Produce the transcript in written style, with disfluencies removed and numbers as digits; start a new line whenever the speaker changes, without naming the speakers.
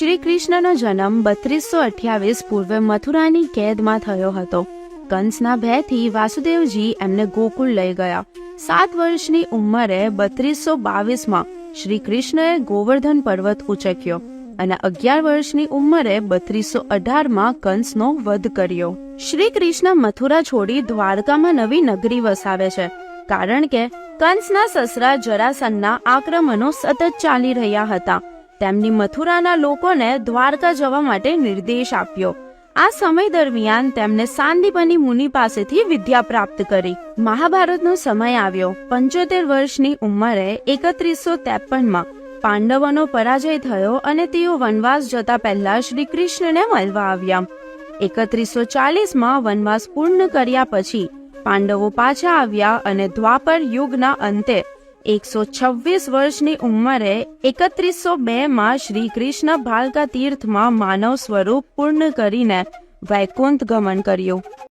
શ્રી કૃષ્ણનો જન્મ 3228 પૂર્વે મથુરાની કેદમાં થયો હતો. કંસના ભયથી વાસુદેવજી એમને ગોકુળ લઈ ગયા. 7 વર્ષની ઉંમરે 3222માં શ્રી કૃષ્ણએ ગોવર્ધન પર્વત ઉચક્યો અને 11 વર્ષની ઉંમરે 3218માં કંસનો વધ કર્યો. શ્રી કૃષ્ણ મથુરા છોડી દ્વારકામાં નવી નગરી વસાવે છે, કારણ કે કંસના સસરા જરાસંધના આક્રમણો સતત ચાલી રહ્યા હતા. તેમની મથુરાના લોકોને દ્વારકા જવા માટે નિર્દેશ આપ્યો. આ સમય દરમિયાન તેમને સાંદીપની મુનિ પાસેથી વિદ્યા પ્રાપ્ત કરી. મહાભારતનો સમય આવ્યો. 75 વર્ષની ઉંમરે 3153માં પાંડવોનો પરાજય થયો અને તેઓ વનવાસ જતા પહેલા શ્રી કૃષ્ણને મળવા આવ્યા. 3140માં વનવાસ પૂર્ણ કર્યા પછી પાંડવો પાછા આવ્યા અને દ્વાપર યુગના અંતે 126 વર્ષની ઉંમરે 3102માં શ્રી કૃષ્ણ ભાલકા તીર્થમાં માનવ સ્વરૂપ પૂર્ણ કરીને વૈકુંઠ ગમન કર્યું.